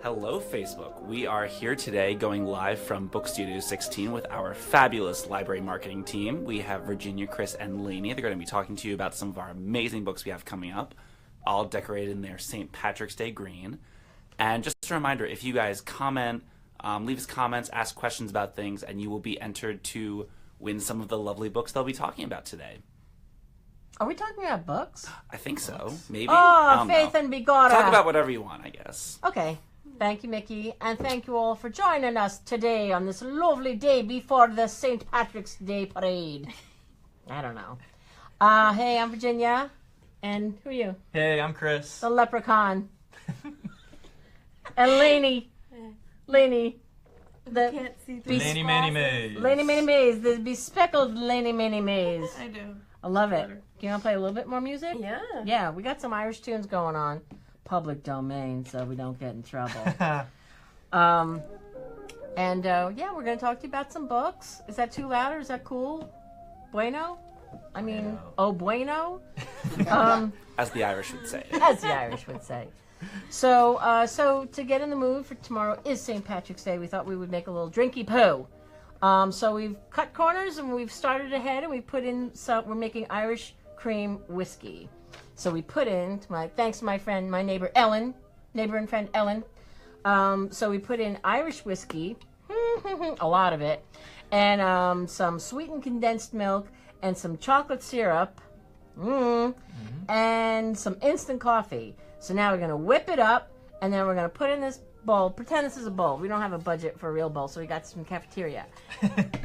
Hello, Facebook. We are here today going live from Book Studio 16 with our fabulous library marketing team. We have Virginia, Chris, and Lainey. They're going to be talking to you about some of our amazing books we have coming up, all decorated in their St. Patrick's Day green. And just a reminder, if you guys comment, leave us comments, ask questions about things, and you will be entered to win some of the lovely books they'll be talking about today. Are we talking about books? I think so. Maybe. Oh, Faith and Bigora. Talk about whatever you want, I guess. Okay. Thank you, Mickey. And thank you all for joining us today on this lovely day before the St. Patrick's Day parade. I don't know. Hey, I'm Virginia. And who are you? Hey, I'm Chris. The leprechaun. And Lainey. The Can't see through Laney Manny Maze. Lainey Manny Maze. The bespeckled Lainey Manny Maze. I do. I love it. You want to play a little bit more music? Yeah. Yeah, we got some Irish tunes going on. Public domain, so we don't get in trouble. Yeah, we're going to talk to you about some books. Is that too loud or is that cool? Bueno? I mean, oh bueno? As the Irish would say. As the Irish would say. So to get in the mood for tomorrow is St. Patrick's Day. We thought we would make a little drinky poo. So we've cut corners and we've started ahead and we put in we're making Irish cream whiskey. So we put in, thanks to my neighbor Ellen, neighbor and friend Ellen. So we put in Irish whiskey, a lot of it, and some sweetened condensed milk and some chocolate syrup, and some instant coffee. So now we're going to whip it up and then we're going to put in this bowl. Pretend this is a bowl. We don't have a budget for a real bowl, so we got some cafeteria.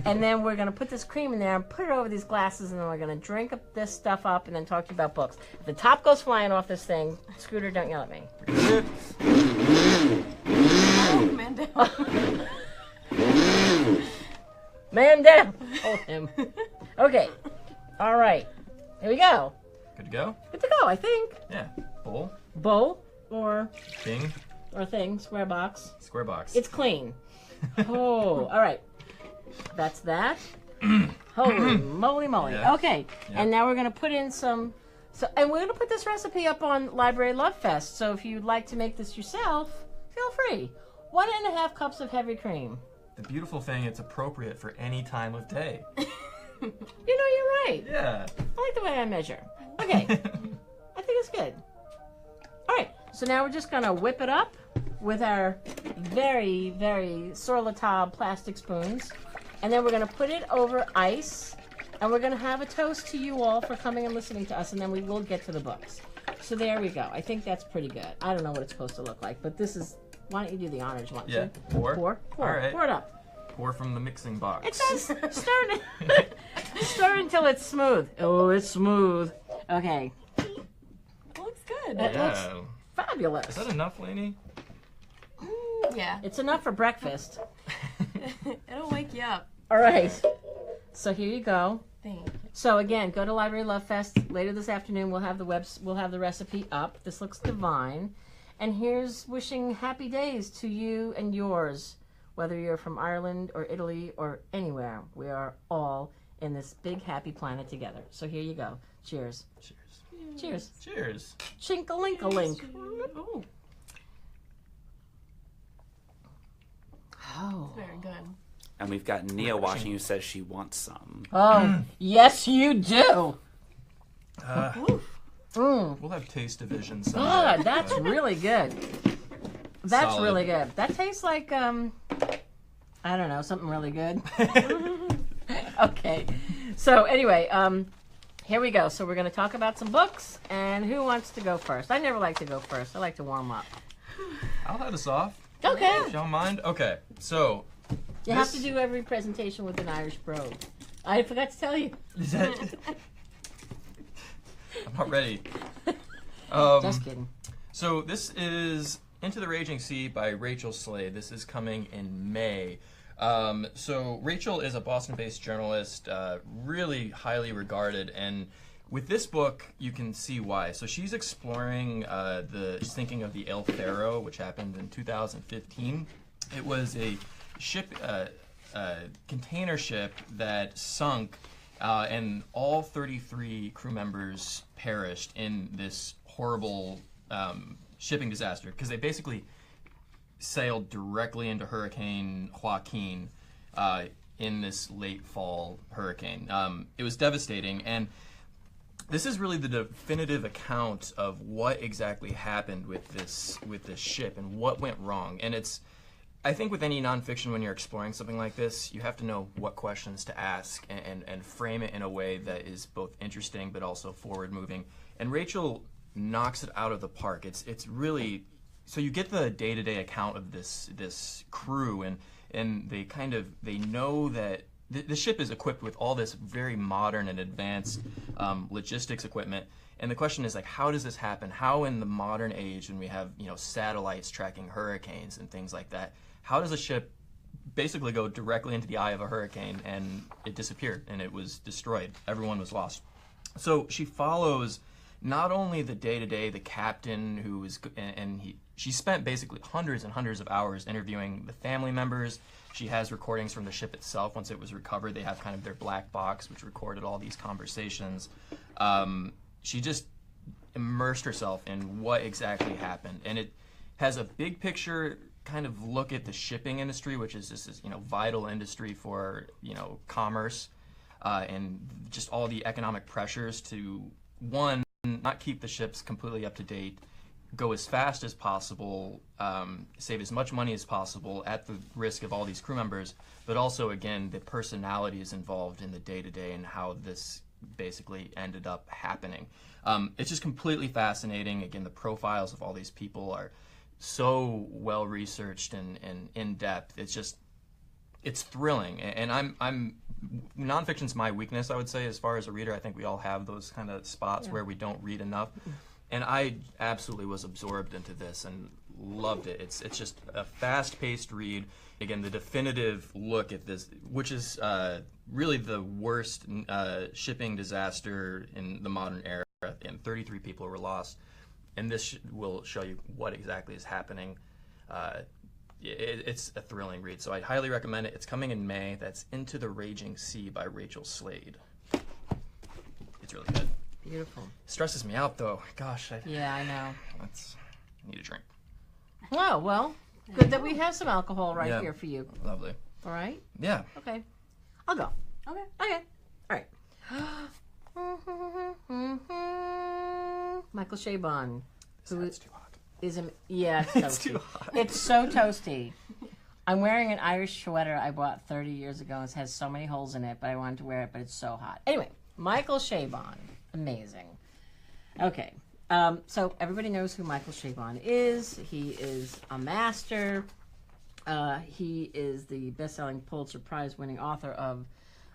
And then we're going to put this cream in there and put it over these glasses, and then we're going to drink this stuff up and then talk to you about books. If the top goes flying off this thing, Scooter, don't yell at me. Oh, man down. Man down. Hold him. Okay. All right. Here we go. Good to go? Good to go, I think. Yeah. Bowl. Bowl or Thing. thing, square box. Square box. It's clean. Oh, all right. That's that. Holy moly. Yeah. Okay, Yeah. and now we're going to put in and we're going to put this recipe up on Library Love Fest. So if you'd like to make this yourself, feel free. 1.5 cups of heavy cream. The beautiful thing, it's appropriate for any time of day. You know, you're right. Yeah. I like the way I measure. Okay, I think it's good. All right, so now we're just going to whip it up with our very, very sur la table plastic spoons. And then we're going to put it over ice. And we're going to have a toast to you all for coming and listening to us. And then we will get to the books. So there we go. I think that's pretty good. I don't know what it's supposed to look like. But this is... Why don't you do the honors one? Yeah. Too? Pour. Pour. All right. Pour it up. Pour from the mixing box. It says stir until it's smooth. Oh, it's smooth. Okay. Looks good. It Yeah. looks fabulous. Is that enough, Lainey? Yeah. It's enough for breakfast. It'll wake you up. All right. So here you go. Thank you. So again, go to Library Love Fest later this afternoon. We'll have the recipe up. This looks divine. And here's wishing happy days to you and yours, whether you're from Ireland or Italy or anywhere. We are all in this big happy planet together. So here you go. Cheers. Cheers. Cheers. Cheers. Chink-a-link-a-link. Ooh, Oh. very good. And we've got Nia watching who says she wants some. Oh, yes you do. We'll have taste division someday. God, that's really good. That's Solid. really good. That tastes like, I don't know, something really good. Okay. So anyway, here we go. So we're going to talk about some books. And who wants to go first? I never like to go first. I like to warm up. I'll head us off. Okay. If you don't mind. Okay. So. You have to do every presentation with an Irish brogue. I forgot to tell you. Is that... I'm not ready. Just kidding. So this is Into the Raging Sea by Rachel Slade. This is coming in May. So Rachel is a Boston-based journalist, really highly regarded, and with this book you can see why. So she's exploring the sinking of the El Faro, which happened in 2015. It was a ship, container ship that sunk. And all 33 crew members perished in this horrible shipping disaster because they basically sailed directly into Hurricane Joaquin in this late fall hurricane. It was devastating, and this is really the definitive account of what exactly happened with this ship and what went wrong. And I think with any nonfiction, when you're exploring something like this, you have to know what questions to ask and frame it in a way that is both interesting but also forward-moving. And Rachel knocks it out of the park. It's really, so you get the day-to-day account of this crew, and they know that the ship is equipped with all this very modern and advanced logistics equipment. And the question is, like, how does this happen? How in the modern age, when we have, satellites tracking hurricanes and things like that, how does a ship basically go directly into the eye of a hurricane and it disappeared and it was destroyed? Everyone was lost. So she follows not only the day-to-day, the captain she spent basically hundreds and hundreds of hours interviewing the family members. She has recordings from the ship itself. Once it was recovered, they have kind of their black box, which recorded all these conversations. She just immersed herself in what exactly happened. And it has a big picture kind of look at the shipping industry, which is this vital industry for, commerce, and just all the economic pressures to, one, not keep the ships completely up to date, go as fast as possible, save as much money as possible at the risk of all these crew members, but also, again, the personalities involved in the day-to-day and how this basically ended up happening. It's just completely fascinating. Again, the profiles of all these people are so well researched and in depth. It's thrilling, and nonfiction's my weakness, I would say, as far as a reader. I think we all have those kind of spots where we don't read enough, and I absolutely was absorbed into this and loved it. It's just a fast-paced read. Again, the definitive look at this, which is really the worst shipping disaster in the modern era, and 33 people were lost. And this will show you what exactly is happening. It's a thrilling read, so I highly recommend it. It's coming in May. That's Into the Raging Sea by Rachel Slade. It's really good. Beautiful. Stresses me out, though. Gosh. Yeah, I know. I need a drink. Oh, well, good that we have some alcohol right here for you. Lovely. All right? Yeah. Okay. I'll go. Okay. Okay. All right. Michael Chabon. It's too hot. It's toasty. It's too hot. It's so toasty. I'm wearing an Irish sweater I bought 30 years ago. It has so many holes in it, but I wanted to wear it, but it's so hot. Anyway, Michael Chabon. Amazing. Okay. So everybody knows who Michael Chabon is. He is a master. He is the best-selling Pulitzer Prize-winning author of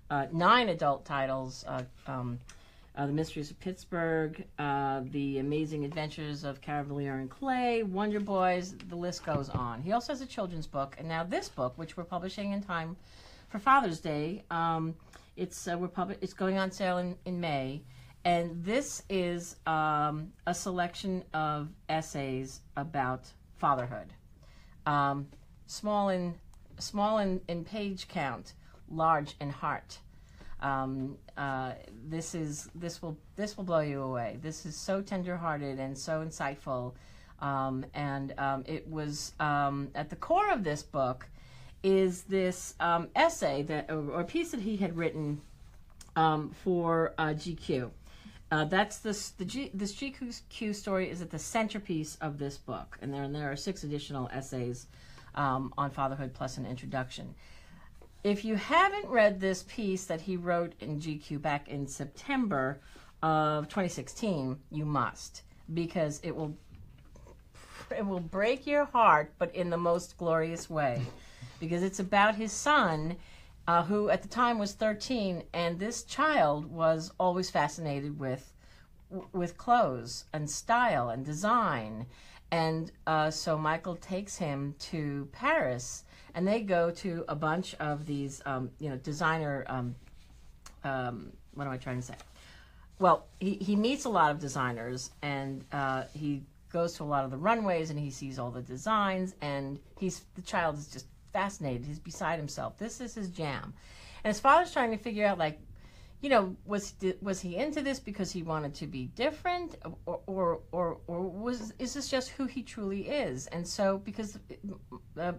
9 adult titles, The Mysteries of Pittsburgh, The Amazing Adventures of Cavalier and Clay, Wonder Boys, the list goes on. He also has a children's book, and now this book, which we're publishing in time for Father's Day, it's going on sale in May, and this is a selection of essays about fatherhood, small in page count, large in heart. This will blow you away. This is so tenderhearted and so insightful, and it was at the core of this book is this essay or piece that he had written for GQ. This GQ story is at the centerpiece of this book, and there are 6 additional essays on fatherhood plus an introduction. If you haven't read this piece that he wrote in GQ back in September of 2016, you must, because it will break your heart, but in the most glorious way, because it's about his son, who at the time was 13, and this child was always fascinated with clothes and style and design, and so Michael takes him to Paris. And they go to a bunch of these, designer, what am I trying to say? Well, he meets a lot of designers, and he goes to a lot of the runways, and he sees all the designs, and the child is just fascinated. He's beside himself. This is his jam. And his father's trying to figure out, was he into this because he wanted to be different, or is this just who he truly is? And so, because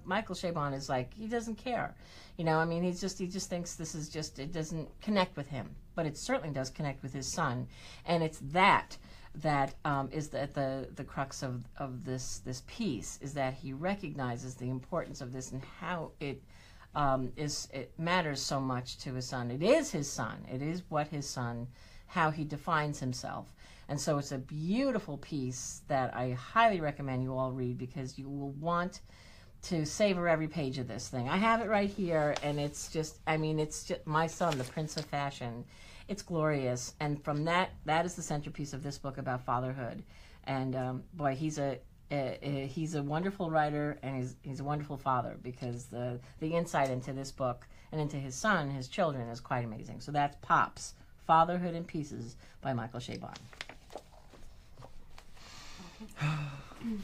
Michael Chabon is like, he doesn't care, I mean, he just thinks this is just, it doesn't connect with him, but it certainly does connect with his son, and it's that is the crux of this piece, is that he recognizes the importance of this and how it matters so much to his son. It is his son. It is what his son, how he defines himself. And so it's a beautiful piece that I highly recommend you all read, because you will want to savor every page of this thing. I have it right here, and it's just my son, the Prince of Fashion. It's glorious. And from that is the centerpiece of this book about fatherhood. And boy, he's a wonderful writer, and he's a wonderful father, because the insight into this book and into his son, his children, is quite amazing. So that's Pops, Fatherhood in Pieces by Michael Chabon.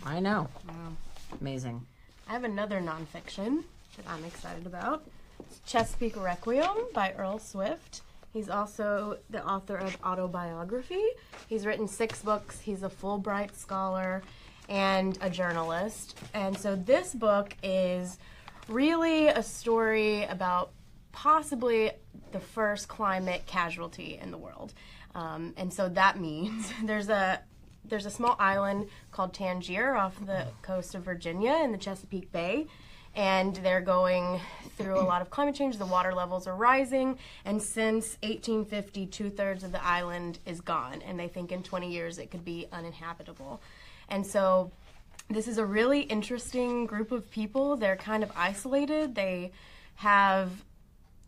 I know. Wow. Amazing. I have another nonfiction that I'm excited about. It's Chesapeake Requiem by Earl Swift. He's also the author of Autobiography. He's written 6 books. He's a Fulbright scholar and a journalist. And so this book is really a story about possibly the first climate casualty in the world. And so that means there's a small island called Tangier off the coast of Virginia in the Chesapeake Bay. And they're going through a lot of climate change. The water levels are rising. And since 1850, 2/3 of the island is gone. And they think in 20 years it could be uninhabitable. And so this is a really interesting group of people. They're kind of isolated. They have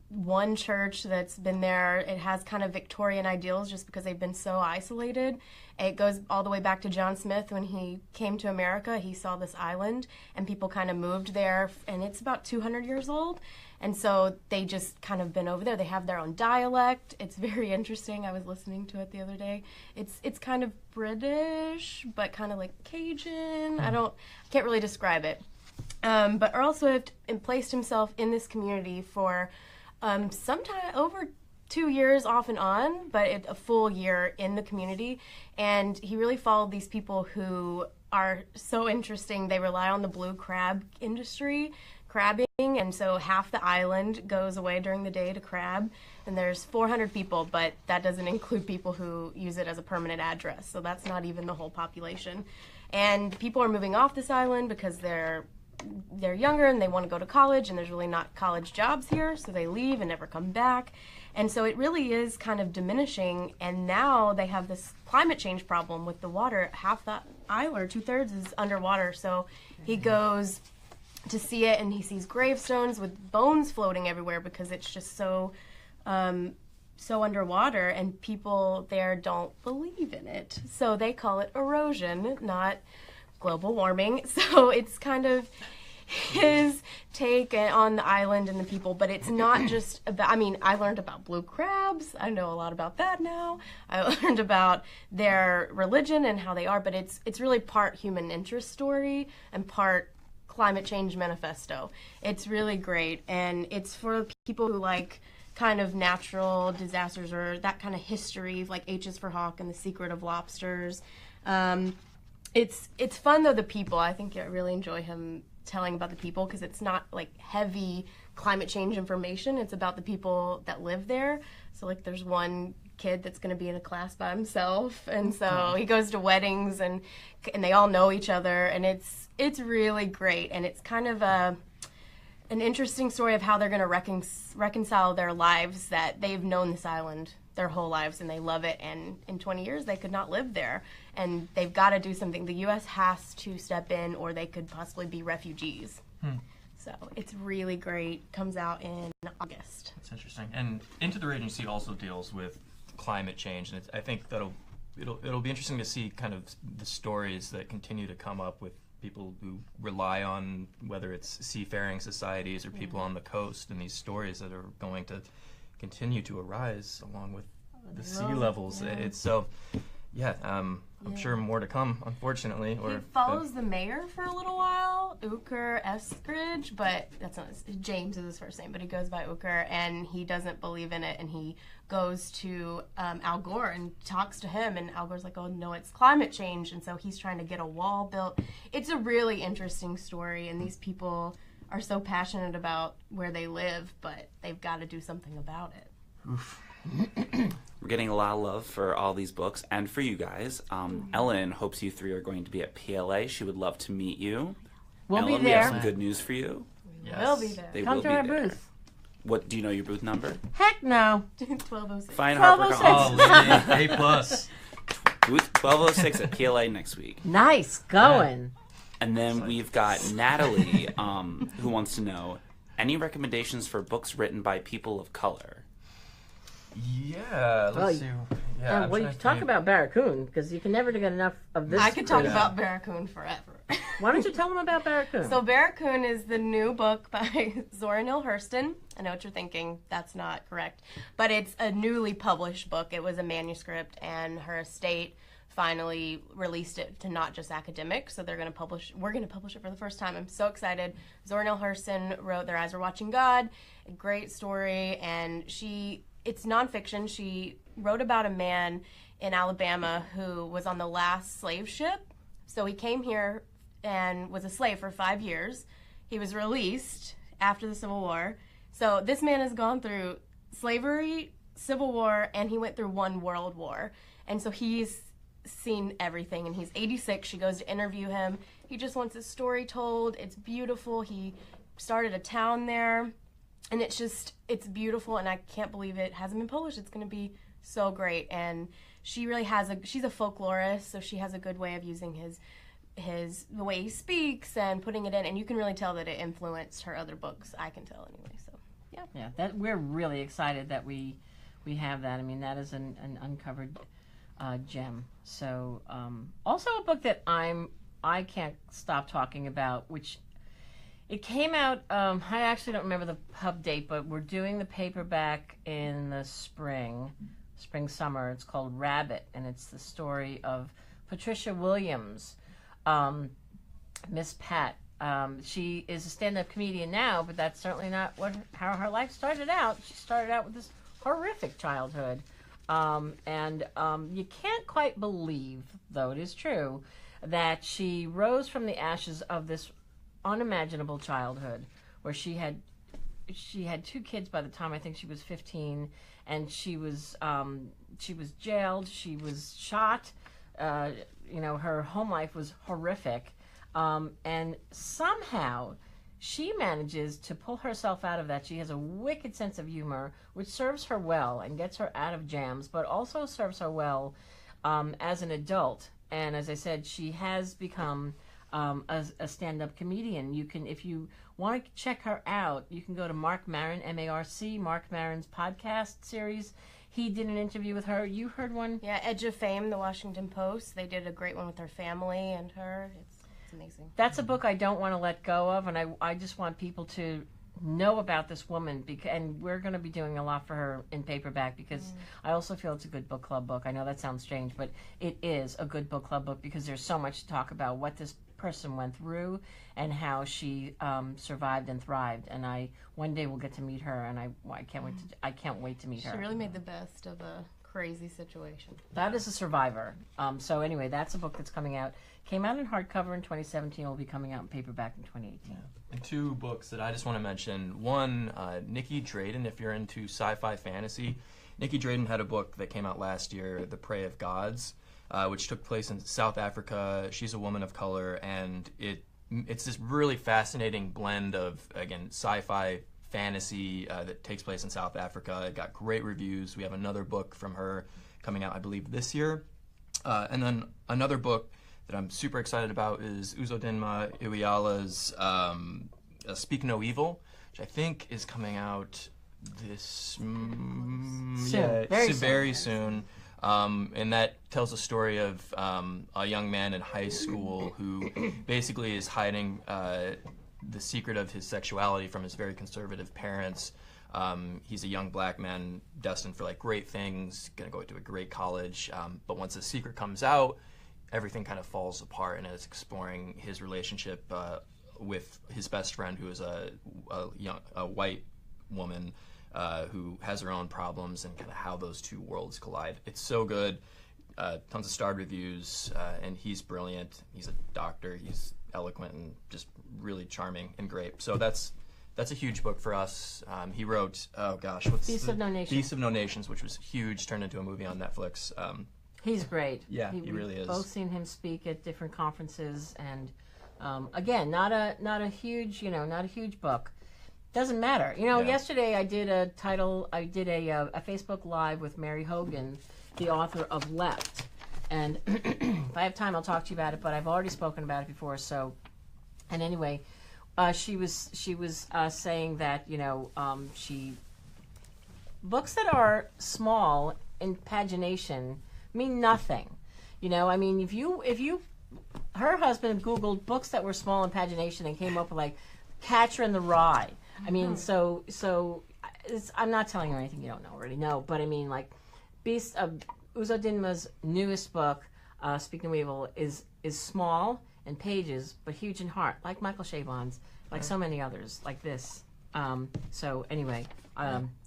one church that's been there. It has kind of Victorian ideals just because they've been so isolated. It goes all the way back to John Smith. When he came to America, he saw this island and people kind of moved there, and it's about 200 years old. And so they just kind of been over there. They have their own dialect. It's very interesting. I was listening to it the other day. It's kind of British, but kind of like Cajun. I can't really describe it. But Earl Swift placed himself in this community for sometime over 2 years off and on, but a full year in the community. And he really followed these people who are so interesting. They rely on the blue crab industry, crabbing, and so half the island goes away during the day to crab. And there's 400 people, but that doesn't include people who use it as a permanent address. So that's not even the whole population. And people are moving off this island because they're younger and they want to go to college, and there's really not college jobs here, so they leave and never come back. And so it really is kind of diminishing, and now they have this climate change problem with the water. Half the island, or 2/3, is underwater. So he goes to see it, and he sees gravestones with bones floating everywhere because it's just so underwater, and people there don't believe in it. So they call it erosion, not global warming. So it's kind of his take on the island and the people, but it's not just about, I learned about blue crabs. I know a lot about that now. I learned about their religion and how they are, but it's really part human interest story and part climate change manifesto. It's really great, and it's for people who like kind of natural disasters or that kind of history, like H is for Hawk and The Secret of Lobsters. It's fun though, the people. I think I really enjoy him telling about the people because it's not like heavy climate change information. It's about the people that live there. So like there's one kid that's going to be in a class by himself, and so he goes to weddings and they all know each other, and it's really great, and it's kind of an interesting story of how they're going to reconcile their lives, that they've known this island their whole lives and they love it, and in 20 years they could not live there, and they've got to do something. The U.S. has to step in or they could possibly be refugees. So it's really great. Comes out in August. That's interesting. And Into the Raging Sea also deals with climate change, and I think it'll be interesting to see kind of the stories that continue to come up with people who rely on, whether it's seafaring societies or people on the coast, and these stories that are going to continue to arise along with the sea levels. Yeah. It's so Yeah, I'm sure more to come, unfortunately. He follows the mayor for a little while, Uker Eskridge, but that's not James is his first name, but he goes by Uker, and he doesn't believe in it, and he goes to Al Gore and talks to him, and Al Gore's like, oh no, it's climate change, and so he's trying to get a wall built. It's a really interesting story, and these people are so passionate about where they live, but they've got to do something about it. Oof. We're getting a lot of love for all these books and for you guys. Ellen hopes you three are going to be at PLA. She would love to meet you. We'll Ellen, be we have there. some good news for you. Yes. We'll be there. They Come will to be our there. booth. What do you know your booth number? Heck no. 1206. Fine 1206. HarperCollins. Oh, lady, A+. Booth 1206 at PLA next week. Nice going. And then we've got Natalie, who wants to know, any recommendations for books written by people of color? Yeah, let's see. Yeah, I'm Well, you trying can to talk think. about Barracoon, because you can never get enough of this. I could talk person. about Barracoon forever. Why don't you tell them about Barracoon? So Barracoon is the new book by Zora Neale Hurston. I know what you're thinking. That's not correct. But it's a newly published book. It was a manuscript, and her estate finally released it to not just academics. So we're going to publish it for the first time. I'm so excited. Zora Neale Hurston wrote Their Eyes Were Watching God. A great story. And it's nonfiction. She wrote about a man in Alabama who was on the last slave ship. So he came here and was a slave for 5 years. He was released after the Civil War. So this man has gone through slavery, Civil War, and he went through one World War. And so he's seen everything, and he's 86. She goes to interview him. He just wants his story told. It's beautiful. He started a town there, and it's beautiful, and I can't believe it hasn't been published. It's going to be so great. And she really she's a folklorist, so she has a good way of using the way he speaks and putting it in, and you can really tell that it influenced her other books. I can tell anyway. So Yeah, that we're really excited that we have that. I mean, that is an uncovered gem. So also a book that I can't stop talking about, which it came out. I actually don't remember the pub date, but we're doing the paperback in the spring, summer. It's called Rabbit, and it's the story of Patricia Williams, Miss Pat. She is a stand-up comedian now, but that's certainly not how her life started out. She started out with this horrific childhood. You can't quite believe, though it is true, that she rose from the ashes of this unimaginable childhood, where she had 2 kids by the time I think she was 15, and she was jailed, she was shot. Her home life was horrific, and somehow she manages to pull herself out of that. She has a wicked sense of humor, which serves her well and gets her out of jams, but also serves her well as an adult. And as I said, she has become a stand-up comedian. You can, if you want to check her out, you can go to Mark Maron, M-A-R-C, Mark Maron's podcast series. He did an interview with her. You heard one? yeah, Edge of Fame, the Washington Post. They did a great one with her family and her. It's amazing. That's a book I don't want to let go of, and I just want people to know about this woman, and we're going to be doing a lot for her in paperback, because I also feel it's a good book club book. I know that sounds strange, but it is a good book club book because there's so much to talk about what this person went through and how she survived and thrived. And one day we'll get to meet her, and I can't wait to meet her. She really made the best of a crazy situation. That is a survivor. So anyway, that's a book that's coming out. Came out in hardcover in 2017. Will be coming out in paperback in 2018. Yeah. And 2 books that I just want to mention. One, Nikki Drayden, if you're into sci-fi fantasy. Nikki Drayden had a book that came out last year, The Prey of Gods, which took place in South Africa. She's a woman of color, and it's this really fascinating blend of, again, sci-fi fantasy that takes place in South Africa. It got great reviews. We have another book from her coming out, I believe, this year. And then another book that I'm super excited about is Uzodinma Iweala's Speak No Evil, which I think is coming out very soon. And that tells a story of a young man in high school who basically is hiding the secret of his sexuality from his very conservative parents. He's a young black man destined for like great things, gonna go to a great college. But once the secret comes out, everything kind of falls apart, and it's exploring his relationship with his best friend, who is a white woman who has her own problems, and kind of how those two worlds collide. It's so good. Tons of starred reviews, and he's brilliant. He's a doctor. He's eloquent and just really charming and great. So that's a huge book for us. He wrote, Beasts of No Nation. Beasts of No Nations, which was huge, turned into a movie on Netflix. He's great. Yeah, he really is. We've both seen him speak at different conferences, and again, not a huge book. Doesn't matter. Yesterday I did a Facebook Live with Mary Hogan, the author of Left, and if I have time I'll talk to you about it, but I've already spoken about it before. So, and anyway, she was saying that books that are small in pagination mean nothing. If her husband Googled books that were small in pagination and came up with like Catcher in the Rye. So I'm not telling you anything you don't already know, but like Beast of Uzodinma's newest book, Speaking of Evil, is small in pages but huge in heart, like Michael Chabon's, like so many others, like this. So anyway,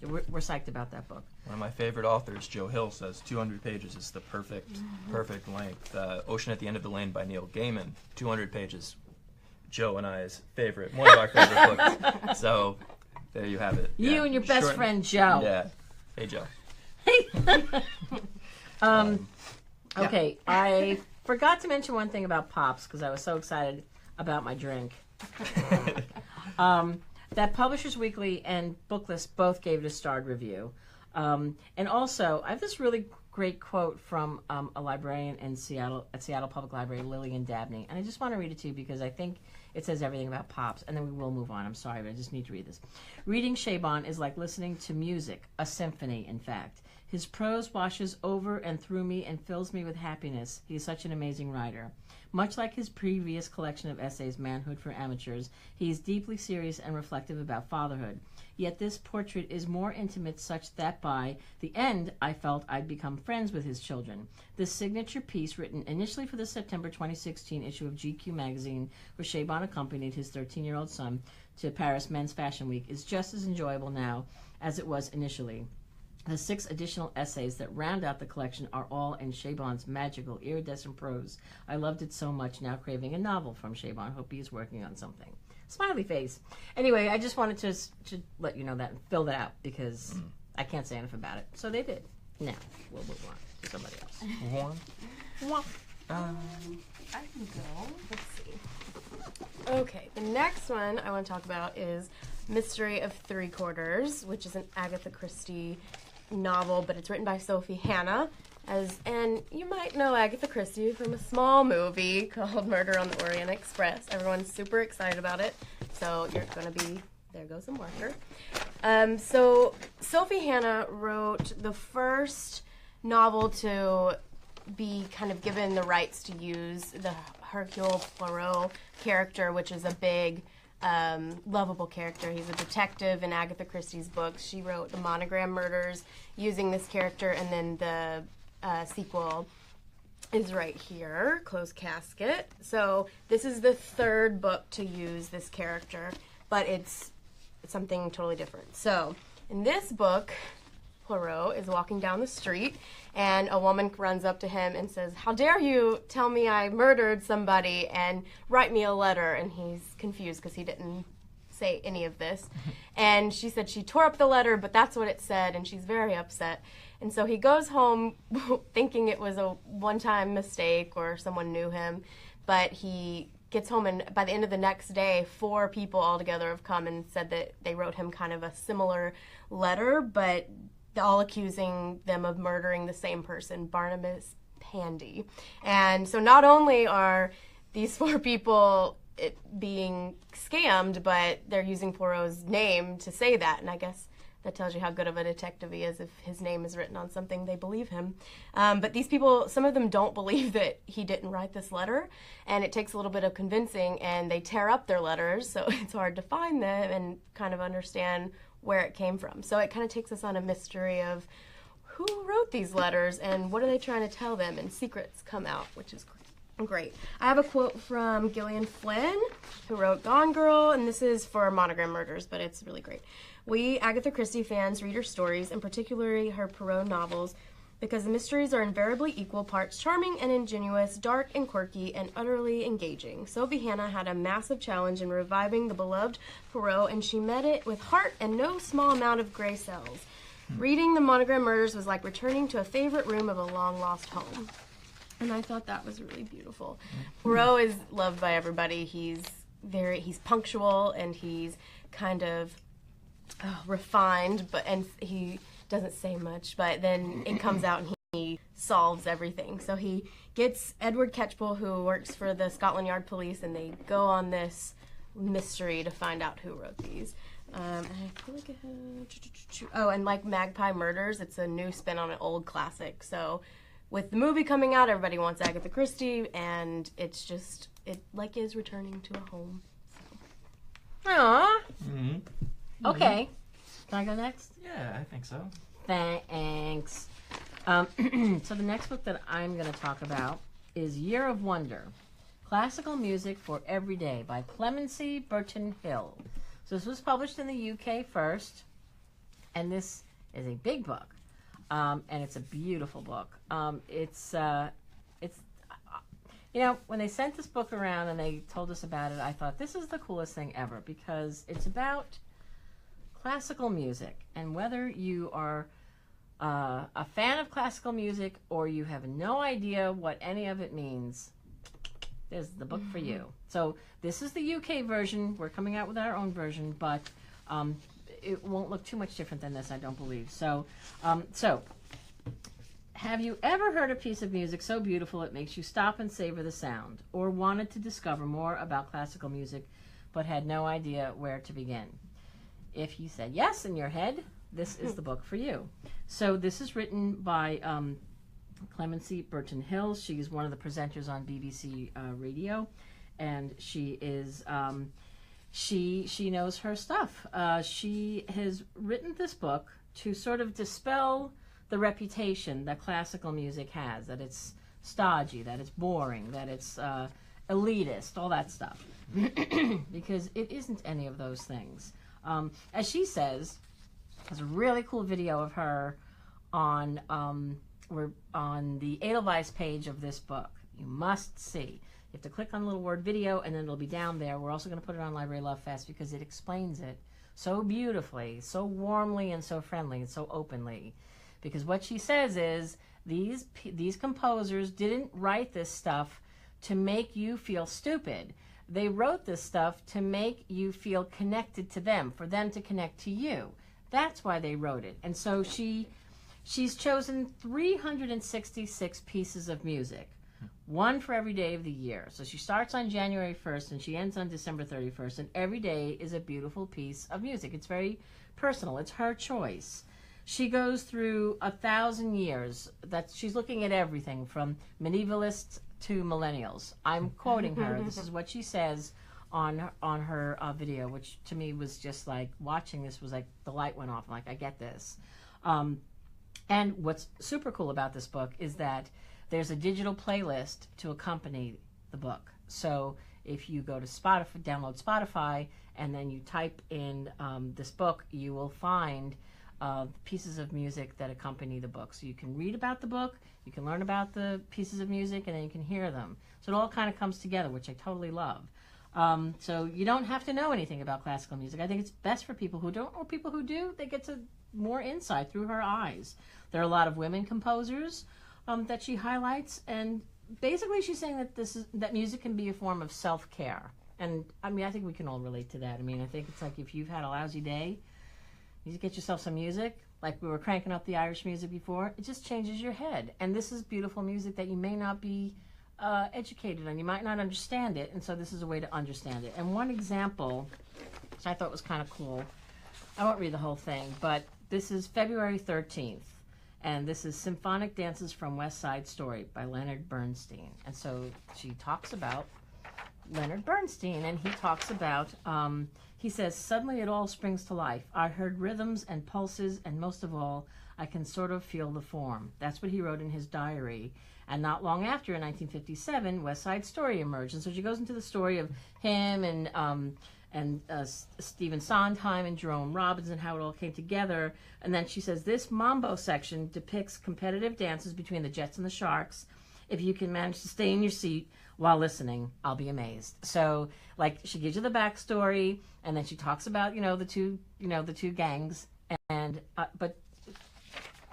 we're psyched about that book. One of my favorite authors, Joe Hill, says 200 pages is the perfect length. Ocean at the End of the Lane by Neil Gaiman, 200 pages. Joe and I's one of our favorite books. So there you have it. You and your best friend Joe. Yeah. Hey, Joe. Okay, I forgot to mention one thing about Pops because I was so excited about my drink. That Publishers Weekly and Booklist both gave it a starred review. And also, I have this really great quote from a librarian in Seattle, at Seattle Public Library, Lillian Dabney. And I just want to read it to you because I think it says everything about Pops. And then we will move on. I'm sorry, but I just need to read this. Reading Chabon is like listening to music, a symphony, in fact. His prose washes over and through me and fills me with happiness. He is such an amazing writer. Much like his previous collection of essays, Manhood for Amateurs, he is deeply serious and reflective about fatherhood. Yet this portrait is more intimate, such that by the end I felt I'd become friends with his children. This signature piece, written initially for the September 2016 issue of GQ magazine, where Chabon accompanied his 13-year-old son to Paris Men's Fashion Week, is just as enjoyable now as it was initially. The 6 additional essays that round out the collection are all in Chabon's magical, iridescent prose. I loved it so much, now craving a novel from Chabon. Hope he is working on something. Smiley face. Anyway, I just wanted to let you know that and fill that out because I can't say enough about it. So they did. Now, we'll move on to somebody else. I can go. Let's see. Okay, the next one I want to talk about is Mystery of Three Quarters, which is an Agatha Christie novel, but it's written by Sophie Hannah. And you might know Agatha Christie from a small movie called Murder on the Orient Express. Everyone's super excited about it, so you're going to be, there goes a marker. So Sophie Hannah wrote the first novel to be kind of given the rights to use the Hercule Poirot character, which is a big, lovable character. He's a detective in Agatha Christie's books. She wrote the Monogram Murders using this character, and then the sequel is right here, Closed Casket. So this is the third book to use this character, but it's something totally different. So in this book, Poirot is walking down the street, and a woman runs up to him and says, "How dare you tell me I murdered somebody and write me a letter?" And he's confused because he didn't say any of this. And she said she tore up the letter, but that's what it said, and she's very upset. And so he goes home thinking it was a one-time mistake or someone knew him, but he gets home, and by the end of the next day, 4 people altogether have come and said that they wrote him kind of a similar letter, but all accusing them of murdering the same person, Barnabas Pandy. And so not only are these 4 people being scammed, but they're using Poirot's name to say that, and I guess that tells you how good of a detective he is if his name is written on something, they believe him. But these people, some of them don't believe that he didn't write this letter, and it takes a little bit of convincing, and they tear up their letters, so it's hard to find them and kind of understand where it came from. So it kind of takes us on a mystery of who wrote these letters and what are they trying to tell them, and secrets come out, which is great. I have a quote from Gillian Flynn, who wrote Gone Girl, and this is for Monogram Murders, but it's really great. We Agatha Christie fans read her stories, and particularly her Poirot novels, because the mysteries are invariably equal parts charming and ingenuous, dark and quirky, and utterly engaging. Sophie Hannah had a massive challenge in reviving the beloved Poirot, and she met it with heart and no small amount of gray cells. Reading the Monogram Murders was like returning to a favorite room of a long-lost home. And I thought that was really beautiful. Poirot is loved by everybody. He's punctual, and he's kind of refined, and he doesn't say much, but then it comes out and he solves everything. So he gets Edward Catchpole, who works for the Scotland Yard Police, and they go on this mystery to find out who wrote these. And I feel like and like Magpie Murders, it's a new spin on an old classic. So with the movie coming out, everybody wants Agatha Christie, and it's just, it like is returning to a home. So. Aww. Mm-hmm. Okay. Can I go next? Yeah, I think so. Thanks. So the next book that I'm going to talk about is Year of Wonder, Classical Music for Every Day by Clemency Burton Hill. So this was published in the UK first, and this is a big book, and it's a beautiful book. It's you know, when they sent this book around and they told us about it, I thought this is the coolest thing ever, because it's about classical music, and whether you are a fan of classical music or you have no idea what any of it means, there's the book for you. So this is the UK version. We're coming out with our own version, but it won't look too much different than this, I don't believe. So have you ever heard a piece of music so beautiful it makes you stop and savor the sound, or wanted to discover more about classical music but had no idea where to begin? If you said yes in your head, this is the book for you. So this is written by Clemency Burton Hill. She is one of the presenters on BBC Radio, and she is she knows her stuff. She has written this book to sort of dispel the reputation that classical music has, that it's stodgy, that it's boring, that it's elitist, all that stuff, because it isn't any of those things. As she says, there's a really cool video of her on the Edelweiss page of this book. You must see. You have to click on the little word video, and then it'll be down there. We're also going to put it on Library Love Fest because it explains it so beautifully, so warmly, and so friendly, and so openly. Because what she says is these composers didn't write this stuff to make you feel stupid. They wrote this stuff to make you feel connected to them, for them to connect to you. That's why they wrote it. And so she's chosen 366 pieces of music, one for every day of the year. So she starts on January 1st and she ends on December 31st, and every day is a beautiful piece of music. It's very personal. It's her choice. She goes through 1,000 years. That she's looking at everything from medievalists to millennials. I'm quoting her. This is what she says on her video, which to me was just like, watching this was like the light went off. I'm like, I get this. And what's super cool about this book is that there's a digital playlist to accompany the book. So if you go to Spotify, download Spotify, and then you type in this book, you will find pieces of music that accompany the book. So you can read about the book, you can learn about the pieces of music, and then you can hear them. So it all kind of comes together, which I totally love. So you don't have to know anything about classical music. I think it's best for people who don't, or people who do, they get to more insight through her eyes. There are a lot of women composers that she highlights, and basically she's saying that that music can be a form of self-care. And I mean, I think we can all relate to that. I mean, I think it's like if you've had a lousy day, you get yourself some music, like we were cranking up the Irish music before, it just changes your head. And this is beautiful music that you may not be educated on. You might not understand it, and so this is a way to understand it. And one example, which I thought was kind of cool, I won't read the whole thing, but this is February 13th, and this is Symphonic Dances from West Side Story by Leonard Bernstein. And so she talks about Leonard Bernstein, and he talks about, he says, suddenly it all springs to life. I heard rhythms and pulses, and most of all, I can sort of feel the form. That's what he wrote in his diary. And not long after, in 1957, West Side Story emerged. And so she goes into the story of him and Stephen Sondheim and Jerome Robbins and how it all came together. And then she says, this Mambo section depicts competitive dances between the Jets and the Sharks. If you can manage to stay in your seat while listening, I'll be amazed. So, like, she gives you the backstory, and then she talks about, the two gangs, and but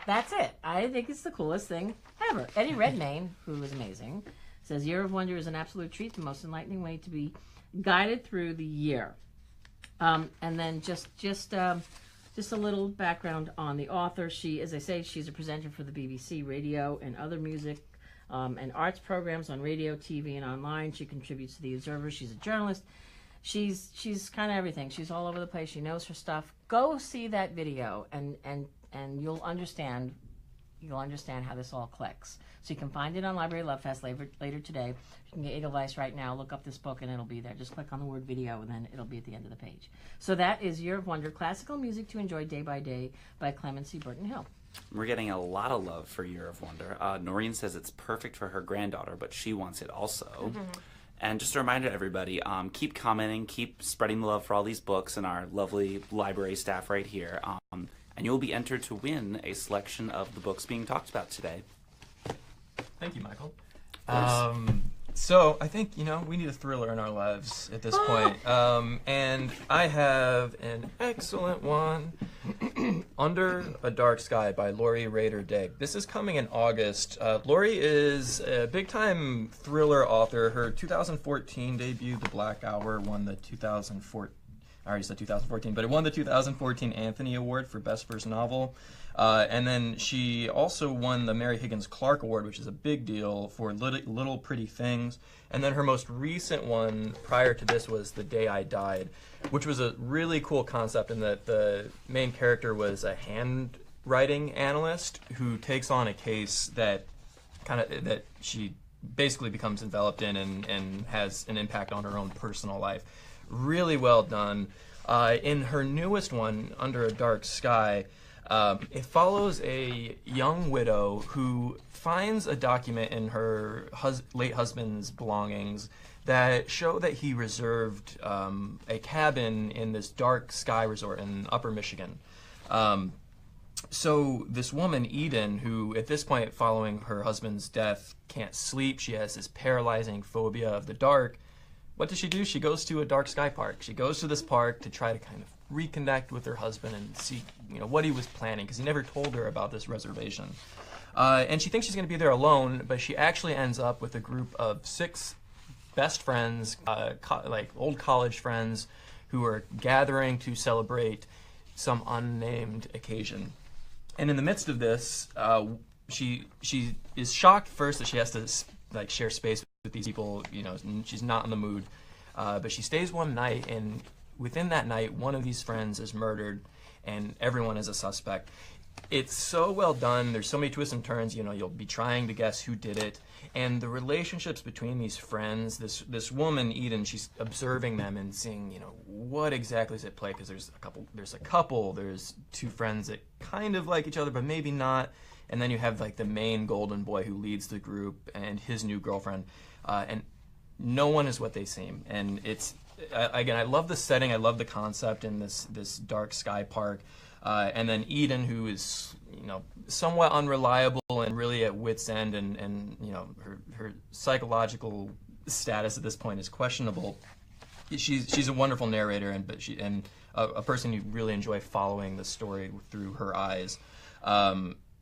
that's it. I think it's the coolest thing ever. Eddie Redmayne, who is amazing, says Year of Wonder is an absolute treat, the most enlightening way to be guided through the year. And then just a little background on the author. She, as I say, she's a presenter for the BBC Radio and other music and arts programs on radio, TV, and online. She contributes to The Observer. She's a journalist. She's kind of everything. She's all over the place. She knows her stuff. Go see that video, and you'll understand how this all clicks. So you can find it on Library Love Fest later today. You can get Edelweiss right now. Look up this book, and it'll be there. Just click on the word video, and then it'll be at the end of the page. So that is Year of Wonder, Classical Music to Enjoy Day by Day by Clemency Burton Hill. We're getting a lot of love for Year of Wonder. Noreen says it's perfect for her granddaughter, but she wants it also. Mm-hmm. And just a reminder to everybody, keep commenting, keep spreading the love for all these books and our lovely library staff right here. And you'll be entered to win a selection of the books being talked about today. Thank you, Michael. So I think, we need a thriller in our lives at this point. And I have an excellent one, Under a Dark Sky by Lori Rader Day. This is coming in August. Lori is a big-time thriller author. Her 2014 debut, The Black Hour, won the 2014... I already said 2014, but it won the 2014 Anthony Award for Best First Novel. And then she also won the Mary Higgins Clark Award, which is a big deal, for Little Pretty Things. And then her most recent one prior to this was The Day I Died, which was a really cool concept in that the main character was a handwriting analyst who takes on a case that she basically becomes enveloped in and has an impact on her own personal life. Really well done. In her newest one, Under a Dark Sky, it follows a young widow who finds a document in her late husband's belongings that show that he reserved a cabin in this dark sky resort in Upper Michigan. So this woman, Eden, who at this point, following her husband's death, can't sleep. She has this paralyzing phobia of the dark. What does she do? She goes to a dark sky park. She goes to this park to try to kind of reconnect with her husband and see, what he was planning, because he never told her about this reservation. And she thinks she's going to be there alone, but she actually ends up with a group of 6 best friends, like old college friends, who are gathering to celebrate some unnamed occasion. And in the midst of this, she is shocked first that she has to share space with these people. She's not in the mood, but she stays one night, and within that night, one of these friends is murdered, and everyone is a suspect. It's so well done. There's so many twists and turns. You'll be trying to guess who did it, and the relationships between these friends. This woman, Eden, she's observing them and seeing, what exactly is at play. Because there's a couple. There's 2 friends that kind of like each other, but maybe not. And then you have the main golden boy who leads the group and his new girlfriend, and no one is what they seem. And it's again, I love the setting, I love the concept in this dark sky park, and then Eden, who is somewhat unreliable and really at wit's end, and her psychological status at this point is questionable. She's a wonderful narrator, and a person you really enjoy following the story through her eyes.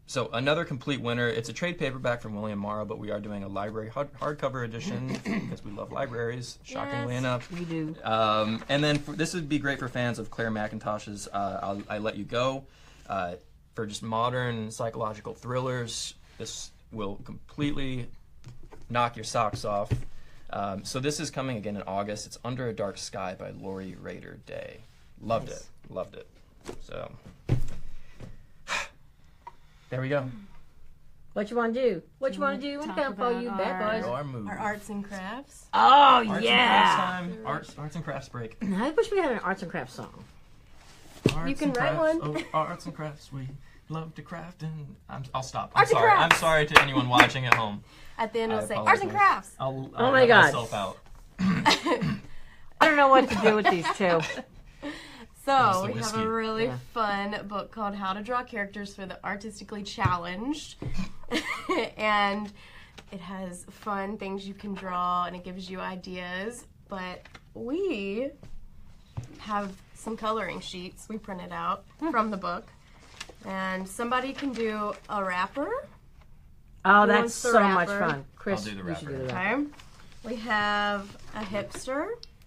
So another complete winner. It's a trade paperback from William Morrow, but we are doing a library hardcover edition because we love libraries, shockingly enough. We do. And then this would be great for fans of Claire McIntosh's I Let You Go. For just modern psychological thrillers, this will completely knock your socks off. So this is coming again in August. It's Under a Dark Sky by Lori Rader Day. Loved it. So... there we go. What you want to do? What you want to do? Talk Come for about you, bad boys. Our move. Our arts and crafts. Oh, Arts and crafts yeah. time. Arts and crafts break. I wish we had an arts and crafts song. Arts can and write crafts. one. Oh, arts and crafts. We love to craft, and I'll stop. Arts and I'm sorry. crafts. I'm sorry to anyone watching at home. At the end, I we'll say apologize. arts and crafts. I'll Oh my let God. myself out. I don't know what to do with these two. So the we have whiskey. a really Yeah. fun book called How to Draw Characters for the Artistically Challenged. And it has fun things you can draw and it gives you ideas. But we have some coloring sheets we printed out from the book. And somebody can do a wrapper. Oh, Who that's wants the so much wrapper? fun. Chris, I'll do the you should do wrapper. the wrapper. Okay. We have a hipster.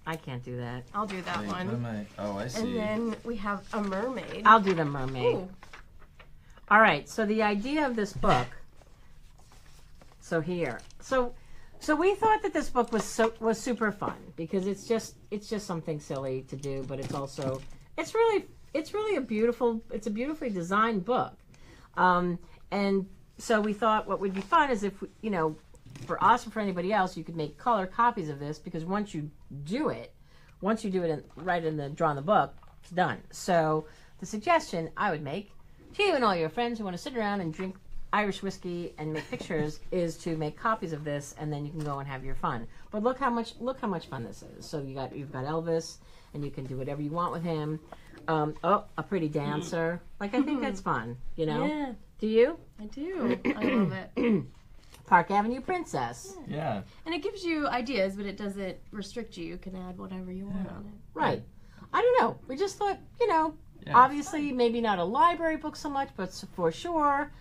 I can't do that. I'll do that Wait, what one. am I? Oh, I see. And then we have a mermaid. I'll do the mermaid. Ooh. All right. So the idea of this book. So here. So we thought that this book was super fun because it's just something silly to do, but it's also it's really a beautifully designed book. And so we thought what would be fun is if for us or for anybody else, you could make color copies of this because once you do it right in the draw in the book, it's done. So the suggestion I would make to you and all your friends who want to sit around and drink Irish whiskey and make pictures is to make copies of this, and then you can go and have your fun. But look how much fun this is. So you've got Elvis, and you can do whatever you want with him. A pretty dancer. Like I think that's fun. Yeah, Do you? I do. I love it. Park Avenue Princess. Yeah. And it gives you ideas, but it doesn't restrict you. You can add whatever you want on it. Right. I don't know. We just thought, Yeah. obviously maybe not a library book so much, but for sure,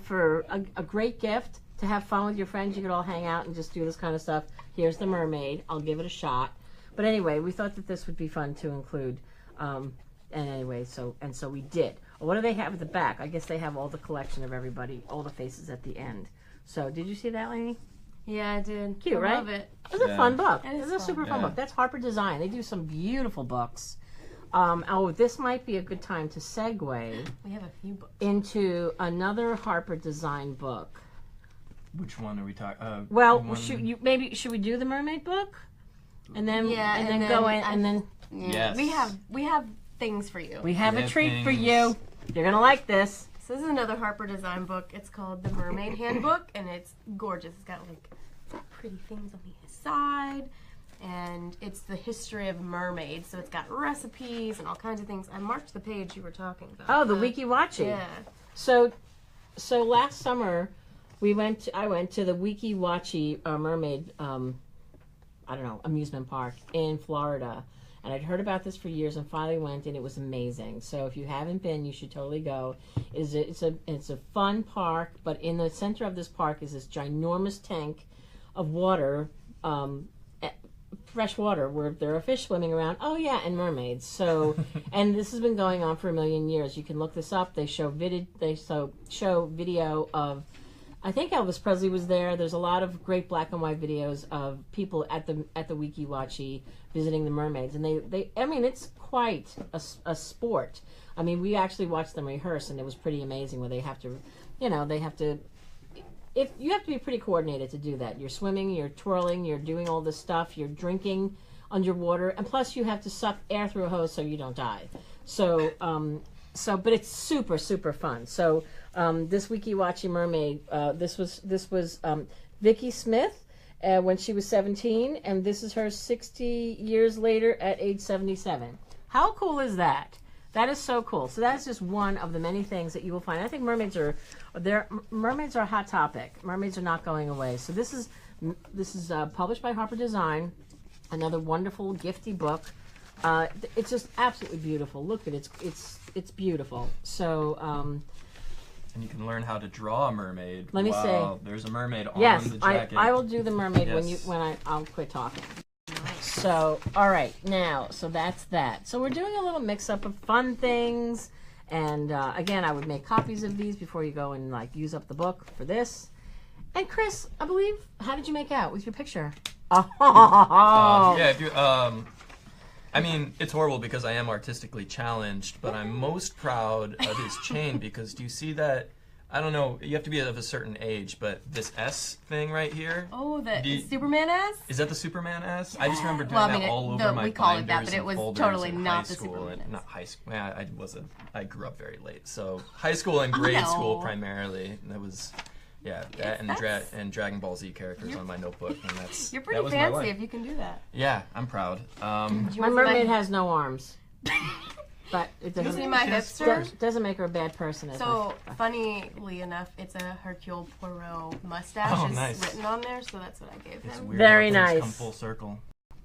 for a great gift to have fun with your friends. You could all hang out and just do this kind of stuff. Here's the mermaid. I'll give it a shot. But anyway, we thought that this would be fun to include. And anyway, so we did. What do they have at the back? I guess they have all the collection of everybody, all the faces at the end. So did you see that, Lainey? Yeah, I did. Cute, I right? love it. It was a fun book. It is It's a fun. super fun Yeah. book. That's Harper Design. They do some beautiful books. This might be a good time to segue We have a few books. into another Harper Design book. Which one are we talking? Well, should we do the mermaid book, and then Yeah, and and then then go in, I- and then Yeah, Yes. we have things for you. we have We a have treat for things. you. You're gonna like this. So this is another Harper Design book. It's called the Mermaid Handbook, and it's gorgeous. It's got like pretty things on the side, and it's the history of mermaids. So it's got recipes and all kinds of things. I marked the page you were talking about. Oh, the Wiki Watching. Yeah. So last summer, I went to the Wiki Watchy Mermaid, amusement park in Florida, and I'd heard about this for years, and finally went, and it was amazing. So if you haven't been, you should totally go. It's a fun park, but in the center of this park is this ginormous tank of water, fresh water, where there are fish swimming around. Oh yeah, and mermaids. So, and this has been going on for 1 million years. You can look this up. They show video of. I think Elvis Presley was there. There's a lot of great black and white videos of people at the Wiki Watchy visiting the mermaids, and it's quite a sport. I mean, we actually watched them rehearse, and it was pretty amazing. Where they have to be pretty coordinated to do that. You're swimming, you're twirling, you're doing all this stuff, you're drinking underwater, and plus you have to suck air through a hose so you don't die. So, but it's super, super fun. So, this Wiki Watching Mermaid, this was Vicki Smith when she was 17, and this is her 60 years later at age 77. How cool is that? That is so cool. So that's just one of the many things that you will find. I think mermaids are a hot topic. Mermaids are not going away. So this is published by Harper Design, another wonderful gifty book. It's just absolutely beautiful. Look at it. It's beautiful. So And you can learn how to draw a mermaid. Let me say. There's a mermaid on yes, the jacket. I will do the mermaid Yes. I'll quit talking. So, all right, now, so that's that. So we're doing a little mix-up of fun things, and again, I would make copies of these before you go and use up the book for this. And Chris, I believe, how did you make out with your picture? Yeah, if you I mean, it's horrible because I am artistically challenged, but I'm most proud of his chain because do you see that? I don't know, you have to be of a certain age, but this S thing right here. Oh, the Superman S? Is that the Superman S? I just remember doing Well, I mean, that all over my we call it that, binders but it and was folders totally in not high the school Superman S. Not high school. Yeah, I grew up very late. So high school and grade school No. primarily. That was, yeah, that and Dragon Ball Z characters on my notebook, and that's You're that pretty was my fancy life. if you can do that. Yeah, I'm proud. My mermaid has no arms. But it You doesn't, see my hipster? doesn't make her a bad person. As So, funnily enough, it's a Hercule Poirot mustache Oh, is nice. written on there, so that's what I gave It's him. weird Very how things nice. come full circle.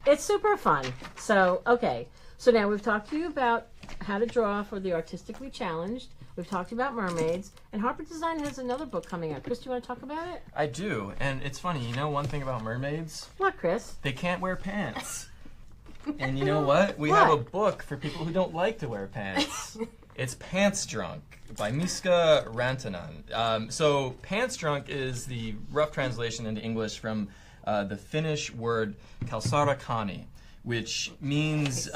It's super fun. So, okay. So now we've talked to you about how to draw for the artistically challenged. We've talked about mermaids. And Harper Design has another book coming out. Chris, do you want to talk about it? I do, and it's funny. You know one thing about mermaids? What, Chris? They can't wear pants. And you know what? We What? have a book for people who don't like to wear pants. It's Pants Drunk by Miska Rantanen. So Pants Drunk is the rough translation into English from the Finnish word kalsarakani, which means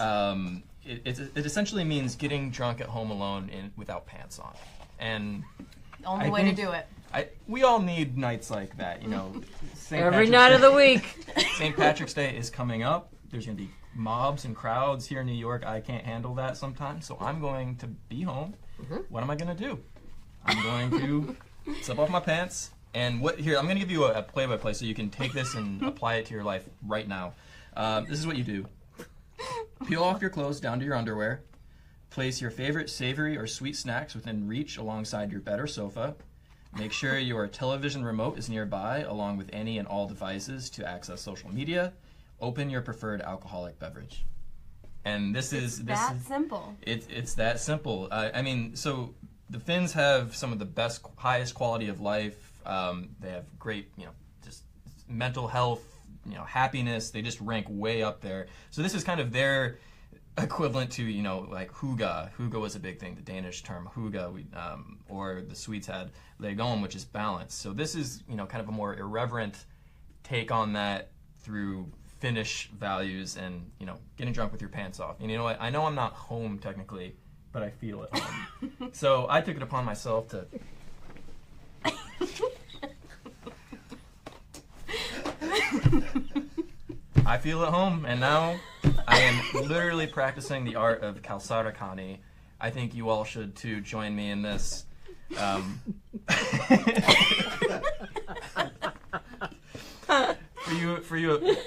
it essentially means getting drunk at home alone without pants on. And Only I way to think- do it. we all need nights like that, you know. Every night of the week. St. Patrick's Day is coming up. There's going to be mobs and crowds here in New York. I can't handle that sometimes, so I'm going to be home. What am I going to do? I'm going to slip off my pants. And here, I'm going to give you a play-by-play so you can take this and apply it to your life right now. This is what you do. Peel off your clothes down to your underwear. Place your favorite savory or sweet snacks within reach alongside your bed or sofa. Make sure your television remote is nearby, along with any and all devices to access social media. Open your preferred alcoholic beverage. And this is Simple. it's that simple. I mean, so the Finns have some of the highest quality of life. They have great, just mental health, happiness. They just rank way up there. So this is kind of their equivalent to, like hygge. Hygge was a big thing, the Danish term hygge, or the Swedes had lagom, which is balance. So this is, kind of a more irreverent take on that through Finnish values and, getting drunk with your pants off. And you know what? I know I'm not home technically, but I feel at home. So I took it upon myself to... I feel at home, and now I am literally practicing the art of kalsarakani. I think you all should, too, join me in this. For you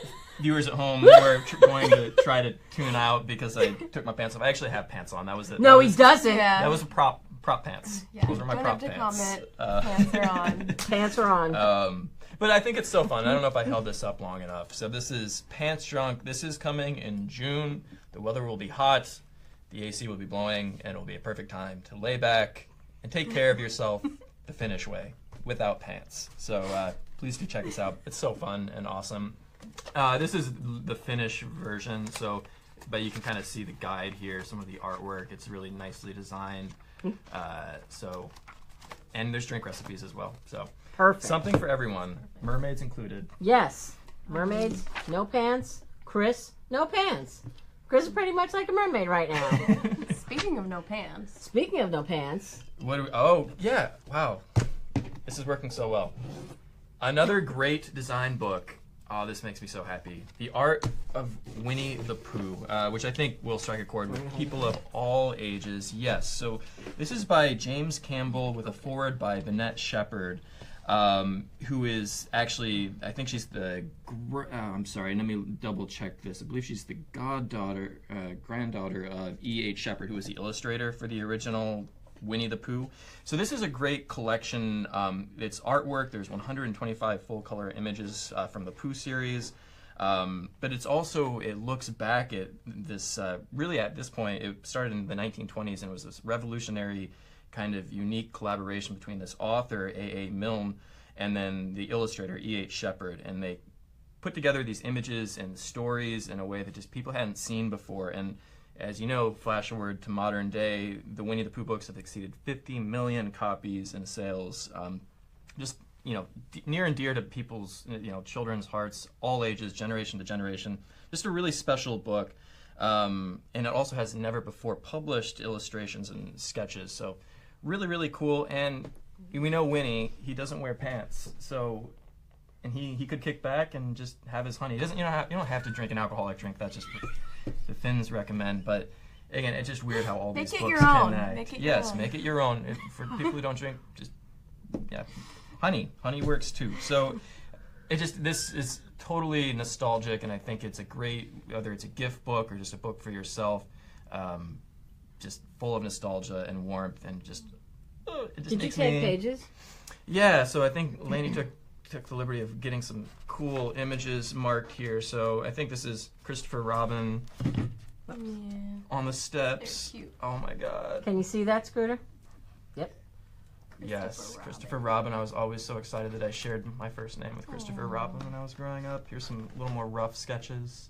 viewers at home who are going to try to tune out because I took my pants off. I actually have pants on. That was it. No, he doesn't. Yeah. That was a prop pants. Yeah. Those were my Don't prop have to pants. comment. Pants are on. Pants are on. But I think it's so fun. I don't know if I held this up long enough. So this is Pants Drunk. This is coming in June. The weather will be hot. The AC will be blowing, and it will be a perfect time to lay back and take care of yourself the Finnish way, without pants. So please do check this out. It's so fun and awesome. This is the Finnish version, but you can kind of see the guide here, some of the artwork. It's really nicely designed. And there's drink recipes as well. So Perfect. something for everyone, mermaids included. Yes. Mermaids, no pants. Chris, no pants. Chris is pretty much like a mermaid right now. Speaking of no pants. Speaking of no pants. Oh, yeah. Wow. This is working so well. Another great design book. Oh, this makes me so happy. The Art of Winnie the Pooh, which I think will strike a chord with people of all ages. Yes, so this is by James Campbell with a foreword by Vinette Shepherd, who is actually, I think she's the, I'm sorry, let me double check this. I believe she's the granddaughter of E.H. Shepherd, who was the illustrator for the original Winnie the Pooh. So this is a great collection. It's artwork. There's 125 full-color images from the Pooh series. But it's also, it looks back at this, really at this point, it started in the 1920s and it was this revolutionary kind of unique collaboration between this author, A.A. Milne, and then the illustrator, E.H. Shepherd. And they put together these images and stories in a way that just people hadn't seen before. And as you know, flash forward to modern day, the Winnie the Pooh books have exceeded 50 million copies in sales. Just, near and dear to people's, children's hearts, all ages, generation to generation. Just a really special book. And it also has never before published illustrations and sketches. So really, really cool. And we know Winnie, he doesn't wear pants, so, and he could kick back and just have his honey. He doesn't, you don't have to drink an alcoholic drink. That's just what the Finns recommend. But again, it's just weird how all these books connect. Make it yes, your own. make it your own. For people who don't drink, just honey works too. So this is totally nostalgic, and I think it's a great, whether it's a gift book or just a book for yourself, just full of nostalgia and warmth, and just it just Did you makes take me. pages? Yeah, so I think Lainey took the liberty of getting some cool images marked here. So I think this is Christopher Robin on the steps. They're cute. Oh my God. Can you see that, Scooter? Yep. Yes, Christopher Robin. I was always so excited that I shared my first name with Christopher Robin when I was growing up. Here's some little more rough sketches.